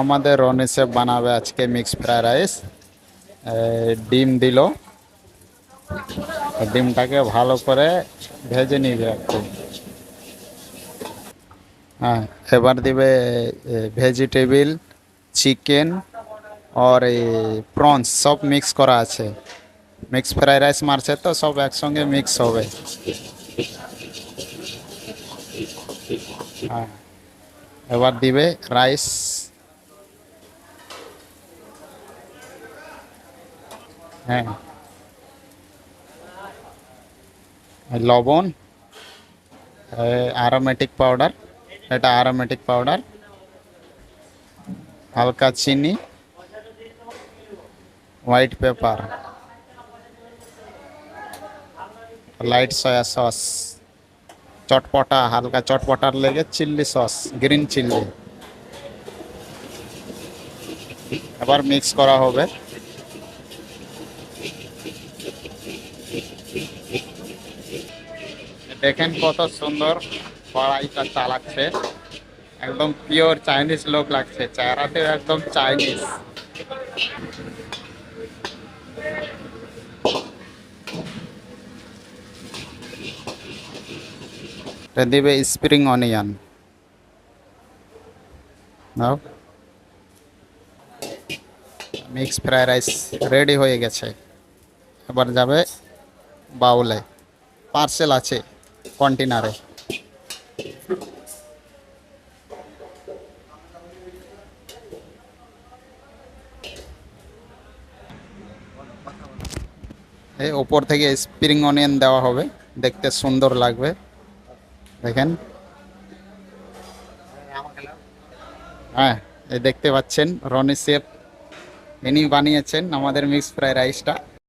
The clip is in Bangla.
আমাদের রনি শেফ বানাবে আজকে মিক্স ফ্রাইড রাইস। ডিম দিল, ডিমটাকে ভালো করে ভেজে নিবে একটু। হ্যাঁ, এবার দিবে ভেজিটেবিল, চিকেন আর এই প্রনস সব মিক্স করা আছে। মিক্স ফ্রাইড রাইস মারছে তো সব একসঙ্গে মিক্স হবে। হ্যাঁ, এবার দিবে রাইস। হ্যাঁ, লবণ, অ্যারোমেটিক পাউডার, এটা অ্যারোমেটিক পাউডার, হালকা চিনি, white pepper, light soya sauce, চটপটা হালকা চটপটার লেগে চিল্লি সস, গ্রিন চিল্লি। এবার মিক্স করা হবে। দেখেন কত সুন্দর কড়াইটা চালাচ্ছে, একদম পিওর চাইনিজ লোক লাগছে, চেহারাতেও একদম চাইনিজ। দিবে স্প্রিং অনিয়ন। নাও, মিক্স ফ্রাইড রাইস রেডি হয়ে গেছে। এবার যাবে বাউলে, পার্সেল আছে কন্টেনারে। এই ওপর থেকে স্প্রিং অনিয়ন দেওয়া হবে, দেখতে সুন্দর লাগবে। দেখেন, হ্যাঁ, এই দেখতে পাচ্ছেন রনি শেফ, ইনি বানিয়েছেন আমাদের মিক্স ফ্রাইড রাইসটা।